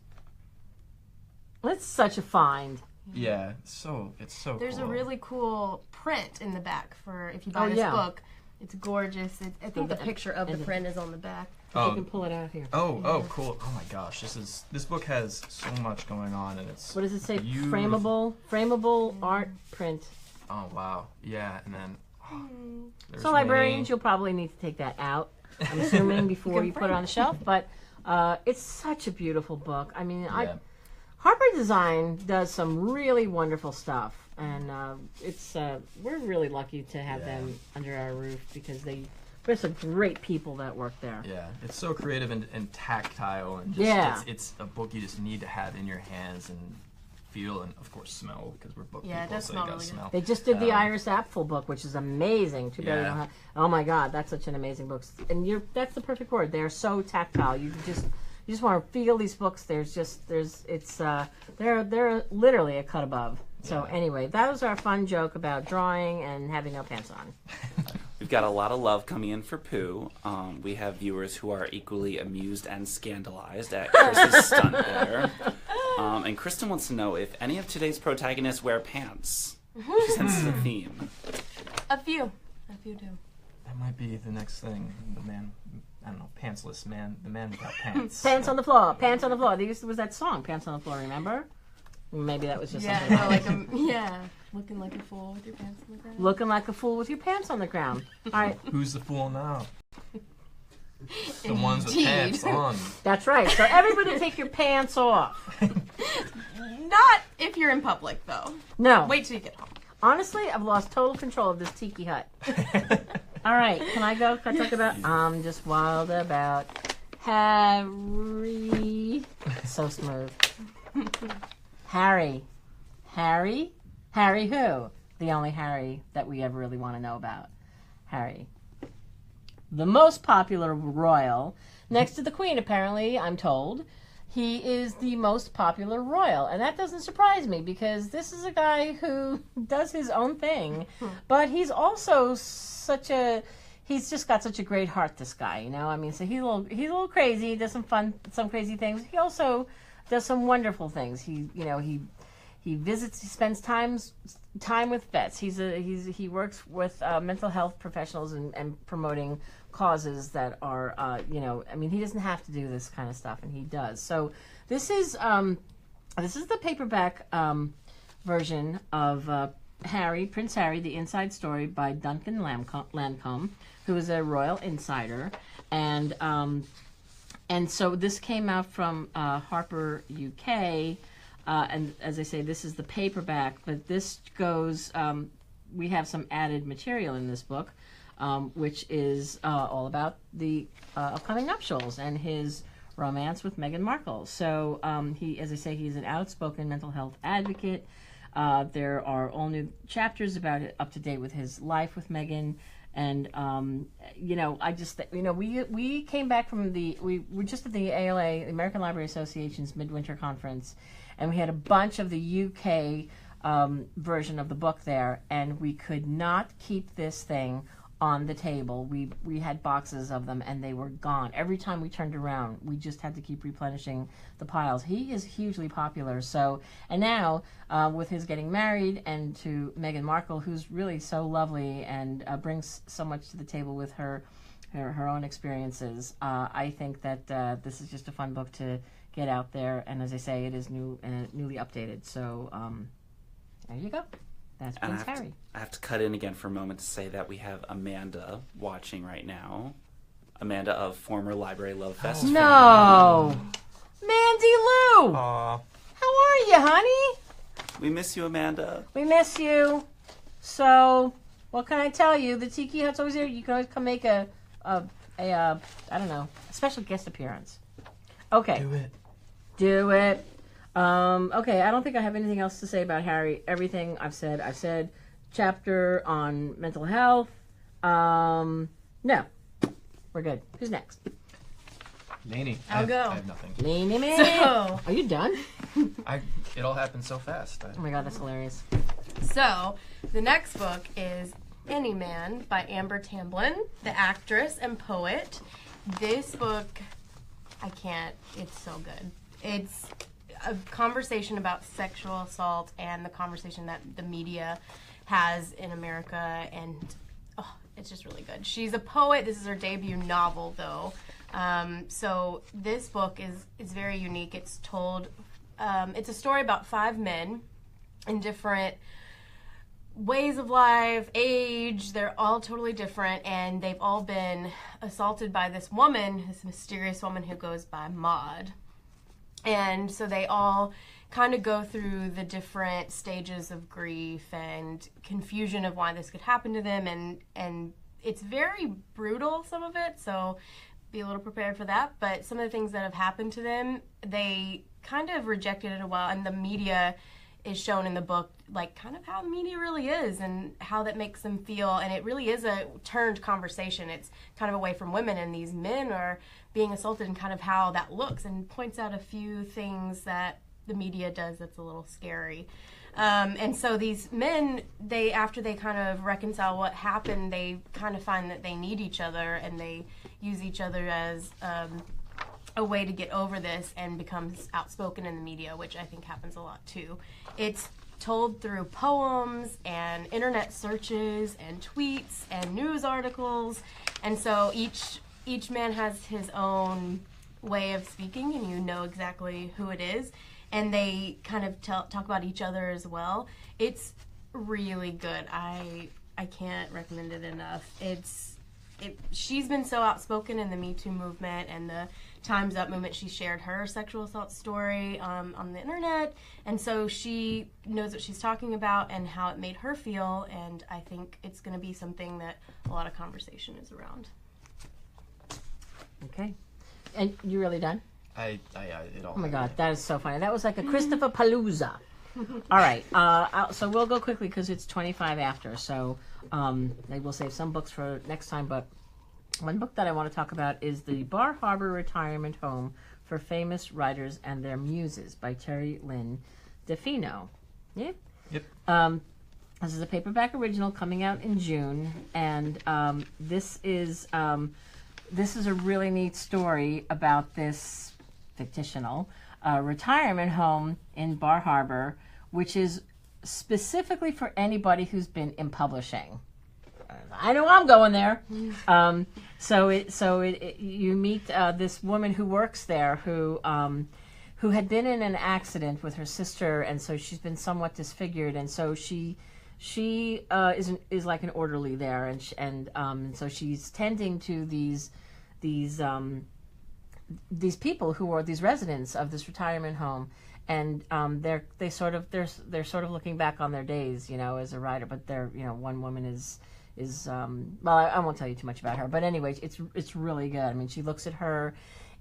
That's such a find. Yeah, it's so There's cool. a really cool print in the back for if you buy Oh, this yeah. book. It's gorgeous. I think the picture of the and the- print is on the back. You can pull it out here. Oh, cool. Oh my gosh, this book has so much going on, and it's What does it say? beautiful. Frameable art print. Oh wow, yeah, and then there's So librarians, Winnie. you'll probably need to take that out, I'm assuming, before you put it on the shelf. But it's such a beautiful book. I mean, Yeah. Harper Design does some really wonderful stuff, and we're really lucky to have them under our roof because there's some great people that work there. Yeah, it's so creative and tactile, and just, it's a book you just need to have in your hands and feel, and of course smell, because we're book Yeah, it people, does so smell you gotta really good. smell. They just did the Iris Apfel book, which is amazing. Too bad we Yeah. don't have. Oh my God, that's such an amazing book. And that's the perfect word. They're so tactile. You just want to feel these books. They're literally a cut above. So anyway, that was our fun joke about drawing and having no pants on. We've got a lot of love coming in for Pooh. We have viewers who are equally amused and scandalized at Chris's stunt there. And Kristen wants to know if any of today's protagonists wear pants. She senses a theme. A few do. That might be the next thing. The man, I don't know, pantsless man, the man without pants. Pants on the floor. Pants on the floor. There was that song, Pants on the Floor. Remember? Maybe that was just something. Looking like a fool with your pants on the ground. Looking like a fool with your pants on the ground. All right. Who's the fool now? The ones with pants on. That's right. So everybody take your pants off. Not if you're in public, though. No. Wait till you get home. Honestly, I've lost total control of this tiki hut. All right, can I go? Can I talk about? I'm just wild about Harry. So smooth. Harry who? The only Harry that we ever really want to know about. Harry. The most popular royal, next to the Queen, apparently, I'm told. He is the most popular royal, and that doesn't surprise me because this is a guy who does his own thing, but he's also he's just got such a great heart, this guy, you know? I mean, so he's a little crazy, he does some crazy things. He also does some wonderful things. He visits, he spends time with vets. He works with mental health professionals and promoting causes that are, I mean, he doesn't have to do this kind of stuff, and he does. So this is the paperback version of Prince Harry, The Inside Story by Duncan Lancome, who is a royal insider, and so this came out from Harper UK. And as I say, this is the paperback, but this goes, we have some added material in this book, which is all about the upcoming nuptials and his romance with Meghan Markle. So as I say, he's an outspoken mental health advocate. There are all new chapters about it, up to date with his life with Meghan. And, we came back from we were just at the ALA, the American Library Association's Midwinter Conference, and we had a bunch of the UK version of the book there, and we could not keep this thing on the table. We had boxes of them, and they were gone. Every time we turned around, we just had to keep replenishing the piles. He is hugely popular. So, and now with his getting married and to Meghan Markle, who's really so lovely and brings so much to the table with her own experiences, I think that this is just a fun book to get out there. And as I say, it is newly updated. So there you go. That's And Prince Harry. I have to cut in again for a moment to say that we have Amanda watching right now. Amanda of former Library Love Fest. No! Mandy Lou! Aw. How are you, honey? We miss you, Amanda. We miss you. So, what can I tell you? The Tiki Hut's always here. You can always come make a I don't know, a special guest appearance. Okay. Do it. Do it. Okay, I don't think I have anything else to say about Harry. Everything I've said. Chapter on mental health. No. We're good. Who's next? Lainey. I'll go. I have nothing. Lainey Man. So, Are you done? It all happened so fast. Oh my god, that's hilarious. so, the next book is Any Man by Amber Tamblyn, the actress and poet. This book, it's so good. It's a conversation about sexual assault and the conversation that the media has in America, and it's just really good. She's a poet. This is her debut novel, though. So this book is very unique. It's told, it's a story about 5 men in different ways of life, age. They're all totally different, and they've all been assaulted by this woman, this mysterious woman who goes by Maud. And so they all kind of go through the different stages of grief and confusion of why this could happen to them, and it's very brutal, some of it, so be a little prepared for that. But some of the things that have happened to them, they kind of rejected it a while, and the media is shown in the book, like kind of how the media really is and how that makes them feel, and it really is a turned conversation. It's kind of away from women, and these men are being assaulted, and kind of how that looks, and points out a few things that the media does that's a little scary. And so these men, after they kind of reconcile what happened, they kind of find that they need each other, and they use each other as a way to get over this, and becomes outspoken in the media, which I think happens a lot too. It's told through poems and internet searches and tweets and news articles, and so each man has his own way of speaking, and you know exactly who it is, and they kind of talk about each other as well. It's really good. I can't recommend it enough. She's been so outspoken in the Me Too movement and the Time's Up movement. She shared her sexual assault story on the internet, and so she knows what she's talking about and how it made her feel, and I think it's going to be something that a lot of conversation is around. Okay. And you really done? It all. Oh my god, that is so funny. That was like a Christopher Palooza. All right, so we'll go quickly because it's 25 after, so maybe we'll save some books for next time, but one book that I want to talk about is The Bar Harbor Retirement Home for Famous Writers and Their Muses by Terry Lynn DeFino. Yeah? Yep. This is a paperback original coming out in June, and this is a really neat story about this fictional retirement home in Bar Harbor, which is specifically for anybody who's been in publishing. I know I'm going there. So you meet this woman who works there who had been in an accident with her sister, and so she's been somewhat disfigured, and so she is like an orderly there, and so she's tending to these people who are these residents of this retirement home, and they're sort of looking back on their days, as a writer. But one woman is well, I won't tell you too much about her, but anyway, it's really good. I mean, she looks at her,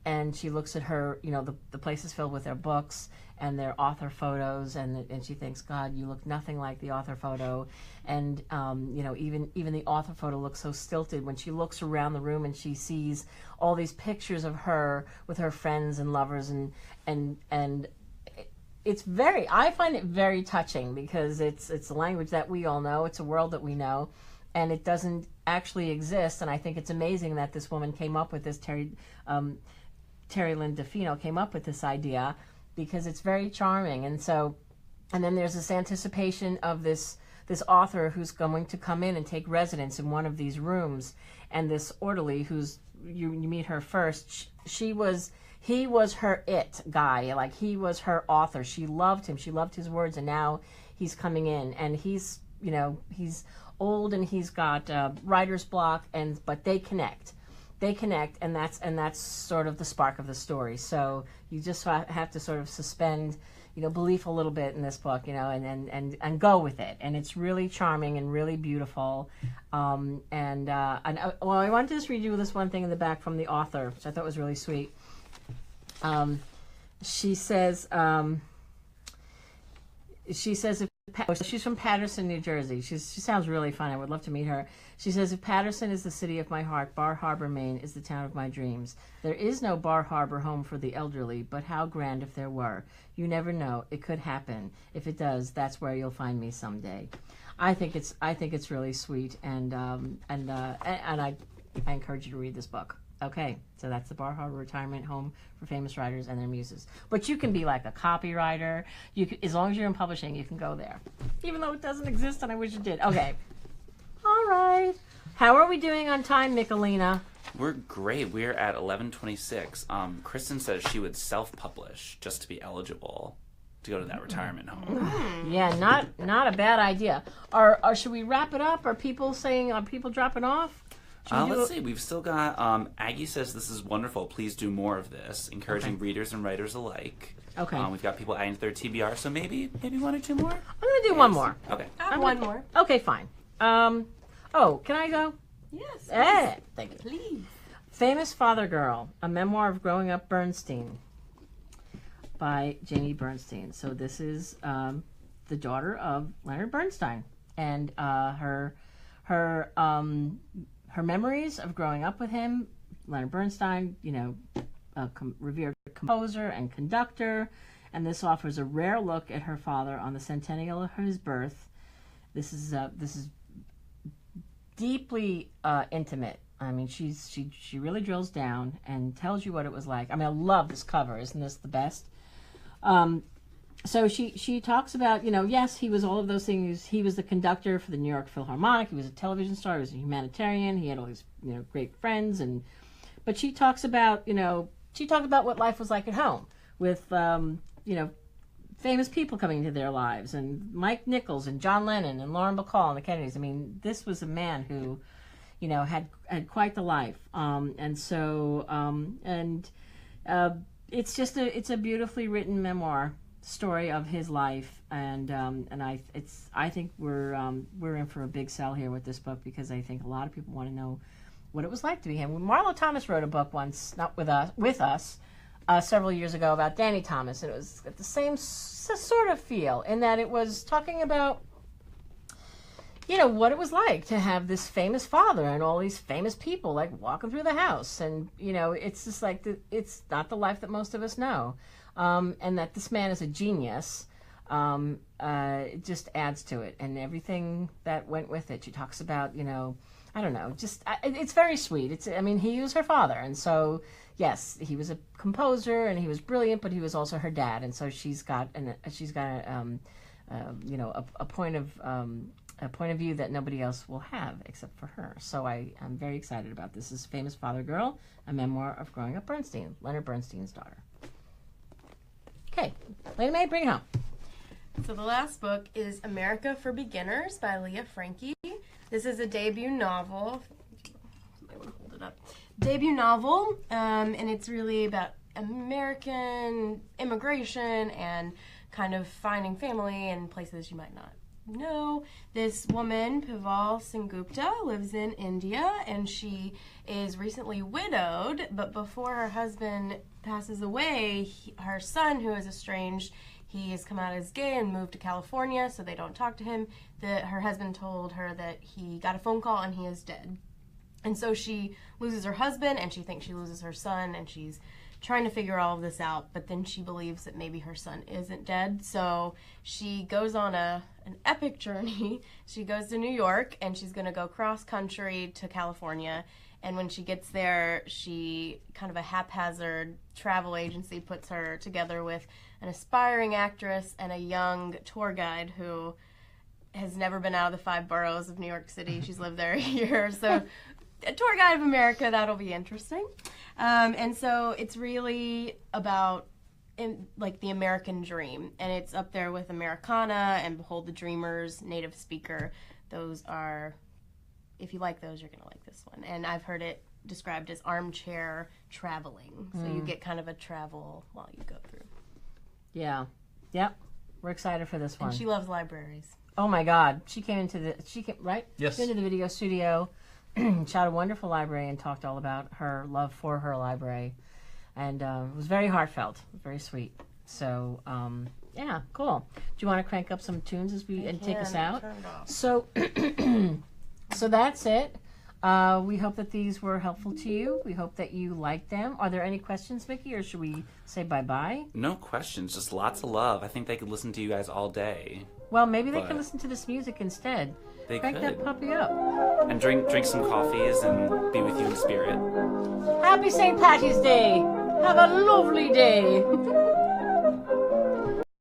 and the place is filled with their books and their author photos, and she thinks, God, you look nothing like the author photo, and even the author photo looks so stilted. When she looks around the room and she sees all these pictures of her with her friends and lovers, and I find it very touching, because it's a language that we all know, it's a world that we know, and it doesn't actually exist. And I think it's amazing that this woman came up with this, Terry Lynn DeFino came up with this idea, because it's very charming. And then there's this anticipation of this author who's going to come in and take residence in one of these rooms, and this orderly who's you meet her first. He was her it guy, like he was her author. She loved him. She loved his words, and now he's coming in, and he's he's old and he's got writer's block, but they connect. And that's sort of the spark of the story. So you just have to sort of suspend, belief a little bit in this book, and go with it. And it's really charming and really beautiful. I wanted to just read you this one thing in the back from the author, which I thought was really sweet. She says, she's from Paterson, New Jersey. She sounds really fun. I would love to meet her. She says, if Paterson is the city of my heart, Bar Harbor, Maine is the town of my dreams. There is no Bar Harbor home for the elderly, but how grand if there were. You never know. It could happen. If it does, that's where you'll find me someday. I think it's really sweet, and I encourage you to read this book. Okay, so that's the Bar Harbor Retirement Home for Famous Writers and Their Muses. But you can be like a copywriter. As long as you're in publishing, you can go there. Even though it doesn't exist, and I wish it did. Okay. All right. How are we doing on time, Michelina? We're great. We're at 11:26. Kristen says she would self-publish just to be eligible to go to that retirement home. Yeah, not a bad idea. Should we wrap it up? Are people dropping off? Let's see. We've still got Aggie says this is wonderful. Please do more of this, encouraging readers and writers alike. Okay. We've got people adding to their TBR, so maybe one or two more. I'm gonna do one more. Okay. One more. Okay, fine. Can I go? Yes. Thank you. Please. Famous Father Girl: A Memoir of Growing Up Bernstein by Jamie Bernstein. So this is the daughter of Leonard Bernstein, and her memories of growing up with him. Leonard Bernstein, revered composer and conductor, and this offers a rare look at her father on the centennial of his birth. This is deeply intimate. I mean, she really drills down and tells you what it was like. I mean, I love this cover. Isn't this the best? So she talks about, yes, he was all of those things. He was the conductor for the New York Philharmonic. He was a television star. He was a humanitarian. He had all these, great friends. But she talks about, what life was like at home with, famous people coming into their lives, and Mike Nichols and John Lennon and Lauren Bacall and the Kennedys. I mean, this was a man who, had quite the life. It's a beautifully written memoir story of his life, and I think we're in for a big sell here with this book, because I think a lot of people want to know what it was like to be him. Marlo Thomas wrote a book once, not with us, several years ago, about Danny Thomas, and it was the same sort of feel, in that it was talking about what it was like to have this famous father and all these famous people like walking through the house, and it's just like it's not the life that most of us know. And that this man is a genius, it just adds to it, and everything that went with it. She talks about, it's very sweet. He was her father, and so yes, he was a composer and he was brilliant, but he was also her dad, and so she's got a point of view that nobody else will have except for her. So I'm very excited about this. This is Famous Father Girl: A Memoir of Growing Up Bernstein, Leonard Bernstein's daughter. Okay, Lady Mae, bring it home. So the last book is America for Beginners by Leah Frankie. This is a debut novel. I want to hold it up. Debut novel, and it's really about American immigration and kind of finding family in places you might not know. This woman, Pival Sengupta, lives in India, and she is recently widowed, but before her husband passes away, her son, who is estranged, he has come out as gay and moved to California, so they don't talk to him. Her husband told her that he got a phone call and he is dead. And so she loses her husband, and she thinks she loses her son, and she's trying to figure all of this out, but then she believes that maybe her son isn't dead. So she goes on an epic journey. She goes to New York, and she's going to go cross-country to California. And when she gets there, she kind of a haphazard travel agency puts her together with an aspiring actress and a young tour guide who has never been out of the 5 boroughs of New York City. She's lived there a year. So a tour guide of America, that'll be interesting. And so it's really about like the American dream, and it's up there with Americana and Behold the Dreamers, Native Speaker. Those are, if you like those, you're gonna like this one. And I've heard it described as armchair traveling, so you get kind of a travel while you go through. Yeah. Yep. We're excited for this one. And she loves libraries. Oh my God. She came right? Yes. She came into the video studio, shot a wonderful library and talked all about her love for her library. And it was very heartfelt, very sweet. So, yeah, cool. Do you want to crank up some tunes as we take us out? So, so that's it. We hope that these were helpful to you. We hope that you liked them. Are there any questions, Mickey, or should we say bye-bye? No questions, just lots of love. I think they could listen to you guys all day. Well, maybe they can listen to this music instead. They Crank could. that puppy up. And drink some coffees and be with you in spirit. Happy St. Patty's Day. Have a lovely day.